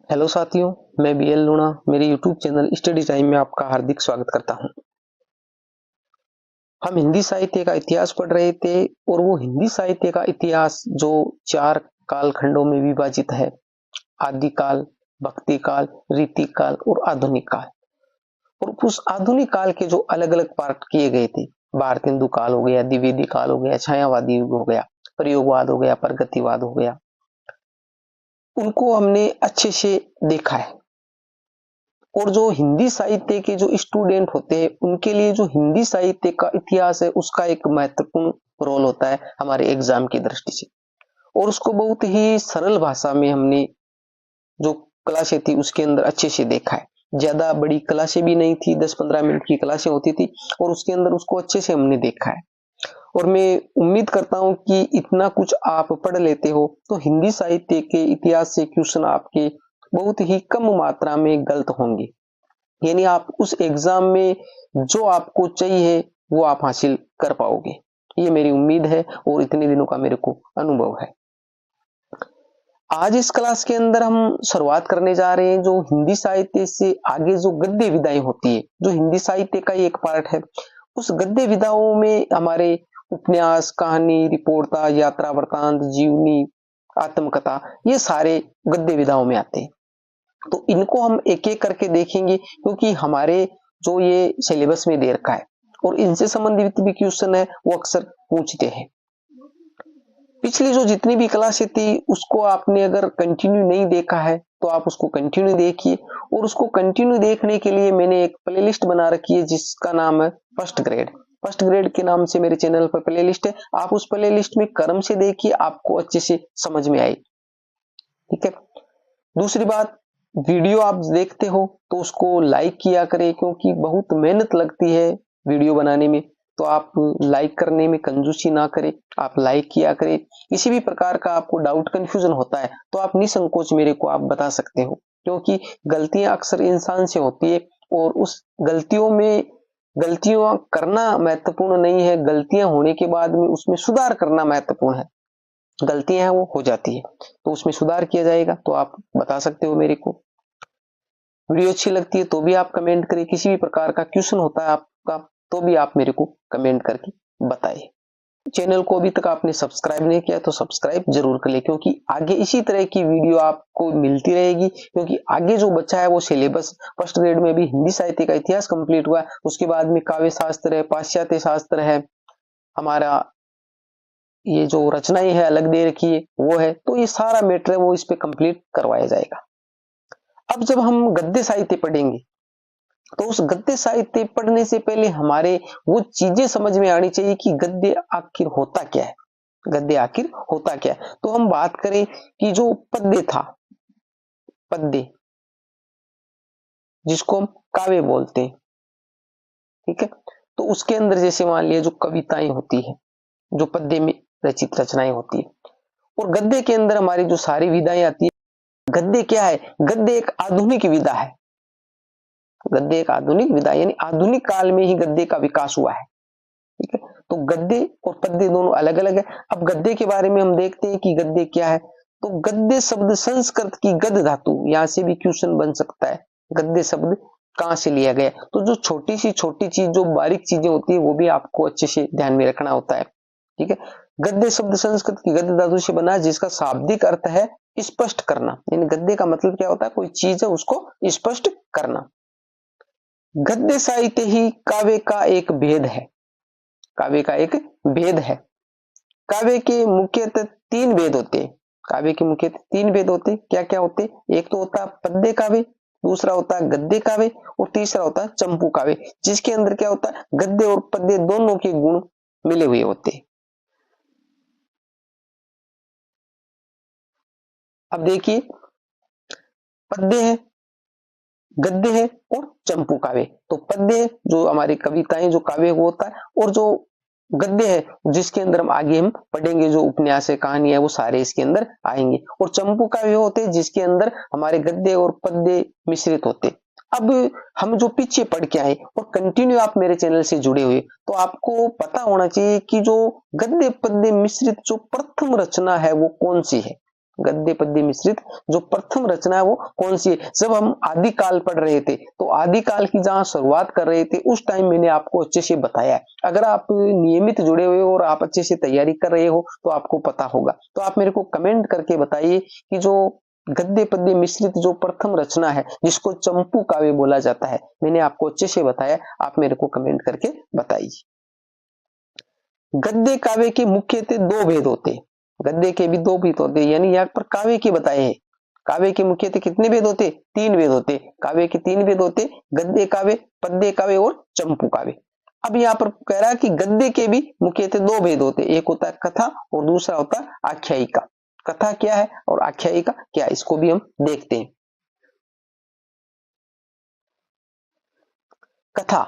Hello साथियों, मैं BL लूणा मेरे यूट्यूब चैनल स्टडी टाइम में आपका हार्दिक स्वागत करता हूं। हम हिंदी साहित्य का इतिहास पढ़ रहे थे और वो हिंदी साहित्य का इतिहास जो 4 कालखंडों में विभाजित है, आदिकाल, भक्ति काल, रीति काल और आधुनिक काल। और उस आधुनिक काल के जो अलग-अलग पार्ट किए गए थे, भारतेंदु काल हो गया, द्विवेदी काल हो गया, छायावादी युग हो गया, प्रयोगवाद हो गया, प्रगतिवाद हो गया, उनको हमने अच्छे से देखा है। और जो हिंदी साहित्य के जो स्टूडेंट होते हैं उनके लिए जो हिंदी साहित्य का इतिहास है उसका एक महत्वपूर्ण रोल होता है हमारे एग्जाम की दृष्टि से। और उसको बहुत ही सरल भाषा में हमने जो क्लासें थी उसके अंदर अच्छे से देखा है। ज्यादा बड़ी क्लासें भी नहीं थी, 10-15 मिनट की क्लासें होती थी और उसके अंदर उसको अच्छे से हमने देखा है। और मैं उम्मीद करता हूं कि इतना कुछ आप पढ़ लेते हो तो हिंदी साहित्य के इतिहास से क्वेश्चन आपके बहुत ही कम मात्रा में गलत होंगे, यानी आप उस एग्जाम में जो आपको चाहिए वो आप हासिल कर पाओगे, ये मेरी उम्मीद है और इतने दिनों का मेरे को अनुभव है। आज इस क्लास के अंदर हम शुरुआत करने जा रहे हैं जो हिंदी साहित्य से आगे जो गद्य विधाएं होती है, जो हिंदी साहित्य का ही एक पार्ट है। उस गद्य विधाओं में हमारे उपन्यास, कहानी, रिपोर्टा, यात्रा वृतांत, जीवनी, आत्मकथा, ये सारे गद्य विधाओं में आते हैं। तो इनको हम एक एक करके देखेंगे क्योंकि हमारे जो ये सिलेबस में दे रखा है और इनसे संबंधित भी क्वेश्चन है वो अक्सर पूछते हैं। पिछली जो जितनी भी क्लासें थी उसको आपने अगर कंटिन्यू नहीं देखा है तो आप उसको कंटिन्यू देखिए। और उसको कंटिन्यू देखने के लिए मैंने एक प्लेलिस्ट बना रखी है जिसका नाम है फर्स्ट ग्रेड। फर्स्ट ग्रेड के नाम से मेरे चैनल पर प्लेलिस्ट है, आप उस प्लेलिस्ट में क्रम से देखिए, आपको अच्छे से समझ में आए। ठीक है। दूसरी बात, वीडियो आप देखते हो तो उसको लाइक किया करें क्योंकि बहुत मेहनत लगती है वीडियो बनाने में, तो आप लाइक करने में कंजूसी ना करें, आप लाइक किया करें। किसी भी प्रकार का आपको डाउट कंफ्यूजन होता है तो आप निसंकोच मेरे को आप बता सकते हो, क्योंकि गलतियां अक्सर इंसान से होती है और उस गलतियां करना महत्वपूर्ण नहीं है, गलतियां होने के बाद में उसमें सुधार करना महत्वपूर्ण है। गलतियां हैं वो हो जाती है तो उसमें सुधार किया जाएगा, तो आप बता सकते हो मेरे को। वीडियो अच्छी लगती है तो भी आप कमेंट करें, किसी भी प्रकार का क्वेश्चन होता है आपका तो भी आप मेरे को कमेंट करके बताइए। चैनल को अभी तक आपने सब्सक्राइब नहीं किया तो सब्सक्राइब जरूर कर ले, क्योंकि आगे इसी तरह की वीडियो आपको मिलती रहेगी। क्योंकि आगे जो बचा है वो सिलेबस, फर्स्ट ग्रेड में भी हिंदी साहित्य का इतिहास कंप्लीट हुआ है, उसके बाद में काव्य शास्त्र है, पाश्चात्य शास्त्र है, हमारा ये जो रचनाएं है अलग दे रखी है वो है, तो ये सारा मैटर है वो इस पे कंप्लीट करवाया जाएगा। अब जब हम गद्य साहित्य पढ़ेंगे तो उस गद्य साहित्य पढ़ने से पहले हमारे वो चीजें समझ में आनी चाहिए कि गद्य आखिर होता क्या है, गद्य आखिर होता क्या है। तो हम बात करें कि जो पद्य था, पद्य जिसको हम काव्य बोलते हैं, ठीक है, तो उसके अंदर जैसे मान लिया जो कविताएं होती है, जो पद्य में रचित रचनाएं होती है, और गद्य के अंदर हमारी जो सारी विधाएं आती है। गद्य क्या है? गद्य एक आधुनिक विधा है। गद्य एक आधुनिक विधा यानी आधुनिक काल में ही गद्य का विकास हुआ है। ठीक है, तो गद्य और पद्य दोनों अलग अलग है। अब गद्य के बारे में हम देखते हैं कि गद्य क्या है। तो गद्य शब्द संस्कृत की गद धातु, यहां से भी क्वेश्चन बन सकता है, गद्य शब्द कहां से लिया गया। तो जो छोटी चीज, जो बारीक चीजें होती है वो भी आपको अच्छे से ध्यान में रखना होता है। ठीक है, गद्य शब्द संस्कृत की गद्य धातु से बना जिसका शाब्दिक अर्थ है स्पष्ट करना, यानी गद्य का मतलब क्या होता है, कोई चीज है उसको स्पष्ट करना। गद्य साहित्य ही काव्य का एक भेद है, काव्य का एक भेद है। काव्य के मुख्यतः 3 भेद होते हैं, काव्य के मुख्यतः 3 भेद होते हैं। क्या क्या होते हैं? एक तो होता है पद्य काव्य, दूसरा होता है गद्य काव्य और तीसरा होता है चंपू काव्य, जिसके अंदर क्या होता है, गद्य और पद्य दोनों के गुण मिले हुए होते हैं। अब देखिए, पद्य है, गद्य है और चंपू काव्य। तो पद्य जो हमारी कविताएं, जो काव्य वो होता है, और जो गद्य है जिसके अंदर हम आगे हम पढ़ेंगे, जो उपन्यास है, कहानी है, वो सारे इसके अंदर आएंगे। और चंपू काव्य होते हैं जिसके अंदर हमारे गद्य और पद्य मिश्रित होते। अब हम जो पीछे पढ़ के आए और कंटिन्यू आप मेरे चैनल से जुड़े हुए, तो आपको पता होना चाहिए कि जो गद्य पद्य मिश्रित जो प्रथम रचना है वो कौन सी है। गद्य पद्य मिश्रित जो प्रथम रचना है वो कौन सी है। जब हम आदिकाल पढ़ रहे थे तो आदिकाल की जहां शुरुआत कर रहे थे उस टाइम मैंने आपको अच्छे से बताया है। अगर आप नियमित जुड़े हुए हो और आप अच्छे से तैयारी कर रहे हो तो आपको पता होगा। तो आप मेरे को कमेंट करके बताइए कि जो गद्य पद्य मिश्रित जो प्रथम रचना है जिसको चंपू काव्य बोला जाता है, मैंने आपको अच्छे से बताया, आप मेरे को कमेंट करके बताइए। गद्य काव्य के मुख्यतः दो भेद होते हैं, गद्य के भी दो भेद होते हैं, यानी यहाँ पर काव्य के बताए हैं। काव्य के मुख्यतः कितने भेद होते? 3 भेद होते। काव्य के 3 भेद होते, गद्य काव्य, पद्य काव्य और चंपू काव्य। अब यहाँ पर कह रहा है कि गद्य के भी मुख्यतः 2 भेद होते, एक होता है कथा और दूसरा होता है आख्यायिका। कथा क्या है और आख्यायिका क्या है, इसको भी हम देखते हैं। कथा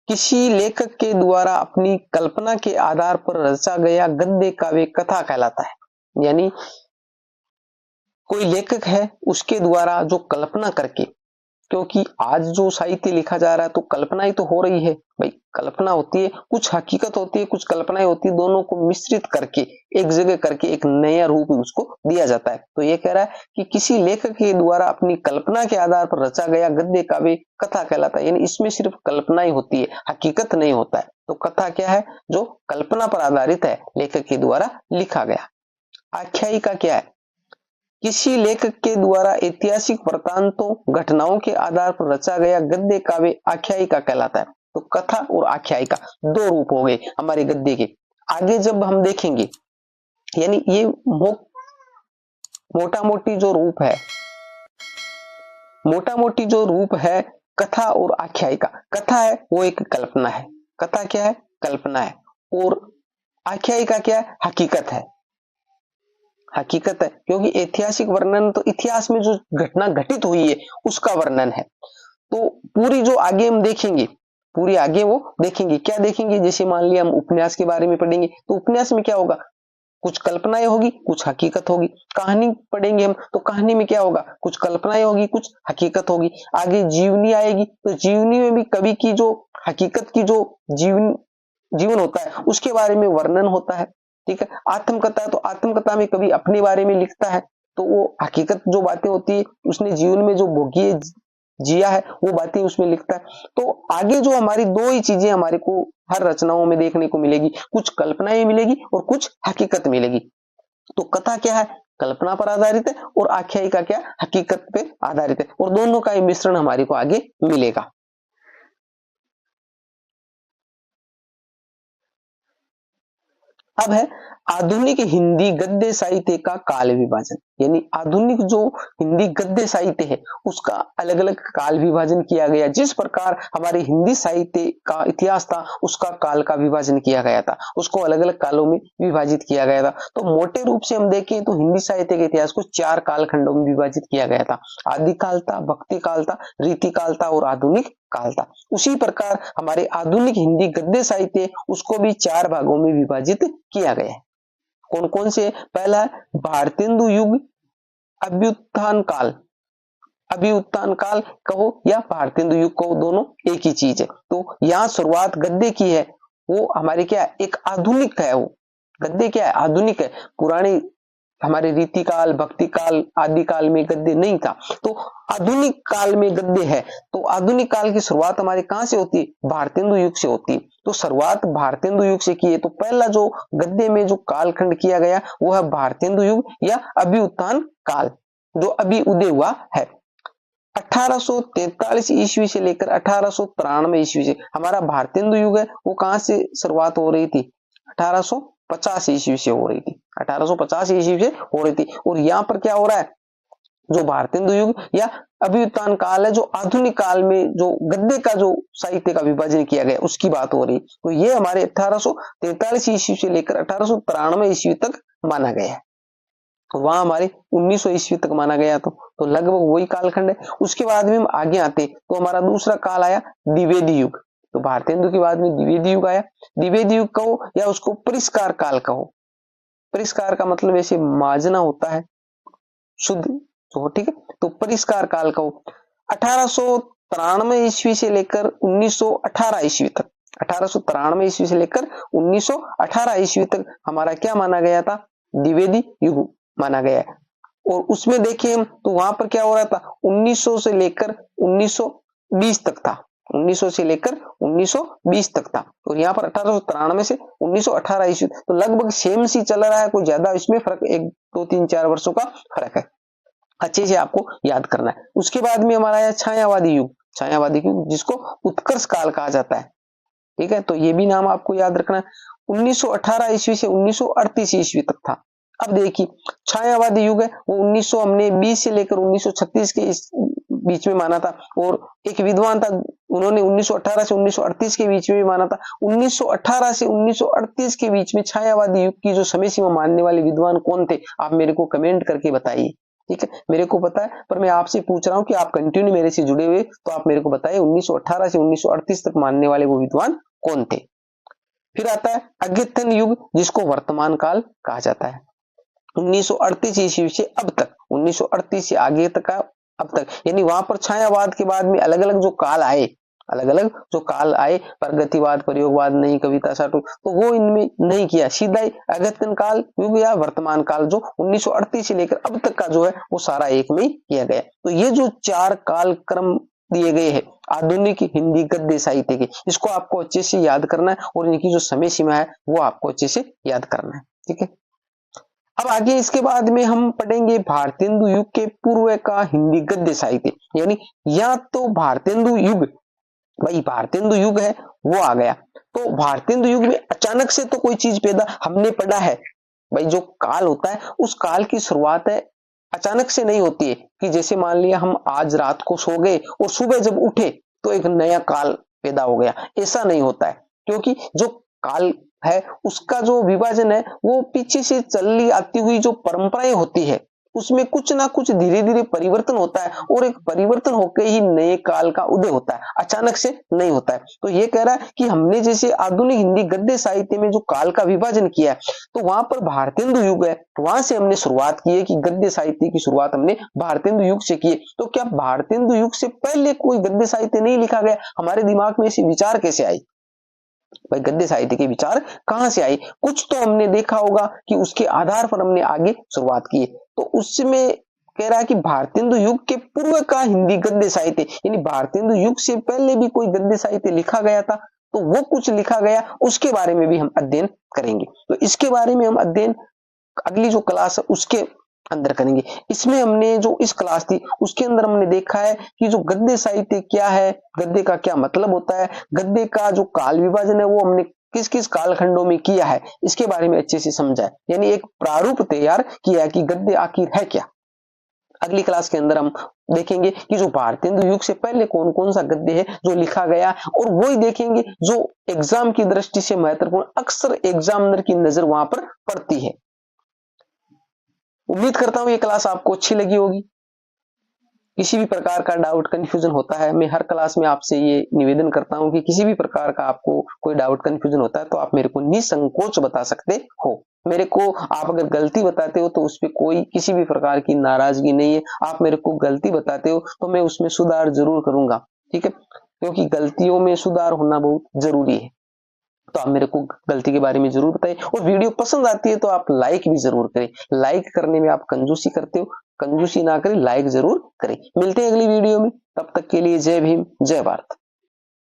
किसी लेखक के द्वारा अपनी कल्पना के आधार पर रचा गया गद्य काव्य कथा कहलाता है। यानी कोई लेखक है उसके द्वारा जो कल्पना करके, क्योंकि आज जो साहित्य लिखा जा रहा है तो कल्पना ही तो हो रही है भाई, कल्पना होती है, कुछ हकीकत होती है, कुछ कल्पनाएं होती है, दोनों को मिश्रित करके एक जगह करके एक नया रूप उसको दिया जाता है। तो ये कह रहा है कि किसी लेखक के द्वारा अपनी कल्पना के आधार पर रचा गया गद्य काव्य कथा कहलाता है। यानी इसमें सिर्फ कल्पना ही होती है, हकीकत नहीं होता है। तो कथा क्या है? जो कल्पना पर आधारित है, लेखक के द्वारा लिखा गया। आख्यायिका क्या है? किसी लेखक के द्वारा ऐतिहासिक वृत्तांतों घटनाओं के आधार पर रचा गया गद्य काव्य आख्यायिका कहलाता है। तो कथा और आख्यायिका 2 रूप हो गए हमारे गद्य के। आगे जब हम देखेंगे, यानी ये मोटा मोटी जो रूप है कथा और आख्यायिका। कथा है वो एक कल्पना है, कथा क्या है? कल्पना है। और आख्यायिका क्या है? हकीकत है, हकीकत है, क्योंकि ऐतिहासिक वर्णन तो इतिहास में जो घटना घटित हुई है उसका वर्णन है। तो पूरी जो आगे हम देखेंगे, पूरी आगे वो देखेंगे, क्या देखेंगे? जैसे मान लिया हम उपन्यास के बारे में पढ़ेंगे तो उपन्यास में क्या होगा? कुछ कल्पनाएं होगी, कुछ हकीकत होगी। कहानी पढ़ेंगे हम तो कहानी में क्या होगा? कुछ कल्पनाएं होगी, कुछ हकीकत होगी। आगे जीवनी आएगी तो जीवनी में भी कवि की जो हकीकत की जो जीवन होता है उसके बारे में वर्णन होता है। ठीक है। आत्मकथा, तो आत्मकथा में कभी अपने बारे में लिखता है तो वो हकीकत जो बातें होती है उसने जीवन में जो भोगी जिया है वो बातें उसमें लिखता है। तो आगे जो हमारी 2 ही चीजें हमारे को हर रचनाओं में देखने को मिलेगी, कुछ कल्पनाएं मिलेगी और कुछ हकीकत मिलेगी। तो कथा क्या है? कल्पना पर आधारित है, और आख्यायिका क्या? हकीकत पे आधारित है, और दोनों का मिश्रण हमारे को आगे मिलेगा। अब है आधुनिक हिंदी गद्य साहित्य का काल विभाजन। यानी आधुनिक जो हिंदी गद्य साहित्य है उसका अलग अलग काल विभाजन किया गया। जिस प्रकार हमारे हिंदी साहित्य का इतिहास था उसका काल का विभाजन किया गया था, उसको अलग अलग कालों में विभाजित किया गया था। तो मोटे रूप से हम देखें तो हिंदी साहित्य के इतिहास को 4 कालखंडों में विभाजित किया गया था। आदिकाल था, भक्ति काल था, रीति काल था और आधुनिक काल था। उसी प्रकार हमारे आधुनिक हिंदी गद्य साहित्य उसको भी 4 भागों में विभाजित किया गया है। कौन कौन से? पहला है भारतेंदु युग, अभ्युत्थान काल। अभ्युत्थान काल कहो या भारतेंदु युग कहो, दोनों एक ही चीज है। तो यहाँ शुरुआत गद्य की है, वो हमारे क्या है? एक आधुनिक है। वो गद्य क्या है? आधुनिक है। पुरानी हमारे रीति काल, भक्ति काल, आदि काल में गद्य नहीं था, तो आधुनिक काल में गद्य है। तो आधुनिक काल की शुरुआत हमारे कहां से होती है? भारतेंदु युग से होती है। तो शुरुआत भारतेंदु युग से की है। तो पहला जो गद्य में जो कालखंड किया गया वो है भारतेंदु युग या अभ्युत्थान काल, जो अभी उदय हुआ है। 1843 ईस्वी से लेकर 1893 ईस्वी से हमारा भारतेंदु युग है, वो कहां से शुरुआत हो रही थी? 1850 ईस्वी से हो रही थी। 1850 ईस्वी से हो रही थी। और यहाँ पर क्या हो रहा है? जो भारतेंदु युग या अभ्युत्थान काल है, जो आधुनिक काल में जो गद्य का जो साहित्य का विभाजन किया गया उसकी बात हो रही। तो ये हमारे 1843 ईस्वी से लेकर 1893 ईस्वी तक माना गया है। तो वहां हमारे 1900 ईस्वी तक माना गया। तो लगभग वही कालखंड है। उसके बाद में हम आगे आते तो हमारा दूसरा काल आया द्विवेदी युग। तो भारतेंदु के बाद में द्विवेदी युग आया। द्विवेदी युग कहो या उसको परिष्कार काल कहो। परिष्कार का मतलब ऐसे माजना होता है शुद्ध, तो ठीक है। तो परिष्कार काल कहो। 1893 ईस्वी से लेकर 1918 ईस्वी तक, 1893 ईस्वी से लेकर 1918 ईस्वी तक हमारा क्या माना गया था? द्विवेदी युग माना गया है। और उसमें देखिए हम तो वहां पर क्या हो रहा था, 1900 से लेकर 1920 तक था, 1900 से लेकर 1920 तक था। और यहाँ पर 1893 से 1918 ईस्वी, तो लगभग सेम सी चल रहा है, कोई ज्यादा इसमें फर्क, 1 2 3 4 वर्षों का फर्क है। अच्छे से आपको याद करना है। उसके बाद में हमारा है छायावादी युग, छायावादी युग जिसको उत्कर्ष काल कहा जाता है। ठीक है, तो ये भी नाम आपको याद रखना है। 1918 ईस्वी से 1938 ईस्वी तक था। अब देखिए छायावादी युग है वो 1900 हमने 20 से लेकर 1936 के इस बीच में माना था। और एक विद्वान था, उन्होंने 1918 से 1938 के बीच में भी माना था। 1918 से 1938 के बीच में छायावादी युग की जो समय सीमा मानने वाले विद्वान कौन थे, आप मेरे को कमेंट करके बताइए। ठीक है, मेरे को पता है, पर मैं आपसे पूछ रहा हूं कि आप कंटिन्यू मेरे से जुड़े हुए, तो आप मेरे को बताइए 1918 से 1938 तक मानने वाले वो विद्वान कौन थे। फिर आता है अद्यतन युग जिसको वर्तमान काल कहा जाता है। 1938 ईस्वी से अब तक, 1938 से आगे तक का अब तक, यानी वहां पर छायावाद के बाद में अलग अलग जो काल आए, अलग अलग जो काल आए, प्रगतिवाद, प्रयोगवाद, नई कविता, साटू, तो वो इनमें नहीं किया, सीधा ही अद्यतन काल युग या वर्तमान काल जो 1938 से लेकर अब तक का जो है वो सारा एक में ही किया गया। तो ये जो 4 काल क्रम दिए गए हैं आधुनिक हिंदी गद्य साहित्य के, इसको आपको अच्छे से याद करना है और इनकी जो समय सीमा है वो आपको अच्छे से याद करना है। ठीक है, अब आगे इसके बाद में हम पढ़ेंगे भारतेंदु युग के पूर्व का हिंदी गद्य साहित्य, यानी या तो भारतेंदु युग, भाई भारतेंदु युग है वो आ गया, तो भारतेंदु युग में अचानक से तो कोई चीज पैदा, हमने पढ़ा है भाई जो काल होता है उस काल की शुरुआत है अचानक से नहीं होती है, कि जैसे मान लिया हम आज रात को सो गए और सुबह जब उठे तो एक नया काल पैदा हो गया, ऐसा नहीं होता है। क्योंकि जो काल है उसका जो विभाजन है वो पीछे से चली आती हुई जो परंपराएं होती है उसमें कुछ ना कुछ धीरे धीरे परिवर्तन होता है, और एक परिवर्तन होकर ही नए काल का उदय होता है, अचानक से नहीं होता है। तो ये कह रहा है कि हमने जैसे आधुनिक हिंदी गद्य साहित्य में जो काल का विभाजन किया है, तो वहां पर भारतेंदु युग है, वहां से हमने शुरुआत की है कि गद्य साहित्य की शुरुआत हमने भारतेंदु युग से की है। तो क्या भारतेंदु युग से पहले कोई गद्य साहित्य नहीं लिखा गया? हमारे दिमाग में ऐसी विचार कैसे आई? भाई गद्य साहित्य के विचार कहां से आई? कुछ तो हमने देखा होगा कि उसके आधार पर हमने आगे शुरुआत की है। तो उसमें कह रहा है कि भारतेंदु युग के पूर्व का हिंदी गद्य साहित्य, यानी भारतेंदु युग से पहले भी कोई गद्य साहित्य लिखा गया था, तो वो कुछ लिखा गया, उसके बारे में भी हम अध्ययन करेंगे। तो इसके बारे में हम अध्ययन अगली जो क्लास है उसके अंदर करेंगे। इसमें हमने जो इस क्लास थी उसके अंदर हमने देखा है कि जो गद्य साहित्य क्या है, गद्य का क्या मतलब होता है, गद्य का जो काल विभाजन है वो हमने किस किस कालखंडों में किया है, इसके बारे में अच्छे से समझा है, यानी एक प्रारूप तैयार किया कि गद्य आखिर है क्या। अगली क्लास के अंदर हम देखेंगे कि जो भारतेंदु युग से पहले कौन कौन सा गद्य है जो लिखा गया, और वही देखेंगे जो एग्जाम की दृष्टि से महत्वपूर्ण, अक्सर एग्जामिनर की नजर वहां पर पड़ती है। उम्मीद करता हूं ये क्लास आपको अच्छी लगी होगी। किसी भी प्रकार का डाउट कंफ्यूजन होता है, मैं हर क्लास में आपसे ये निवेदन करता हूं कि किसी भी प्रकार का आपको कोई डाउट कंफ्यूजन होता है तो आप मेरे को निसंकोच बता सकते हो। मेरे को आप अगर गलती बताते हो तो उस पर कोई किसी भी प्रकार की नाराजगी नहीं है। आप मेरे को गलती बताते हो तो मैं उसमें सुधार जरूर करूंगा, ठीक है, क्योंकि गलतियों में सुधार होना बहुत जरूरी है। तो आप मेरे को गलती के बारे में जरूर बताइए, और वीडियो पसंद आती है तो आप लाइक भी जरूर करें। लाइक करने में आप कंजूसी करते हो, कंजूसी ना करें, लाइक जरूर करें। मिलते हैं अगली वीडियो में, तब तक के लिए जय भीम, जय भारत।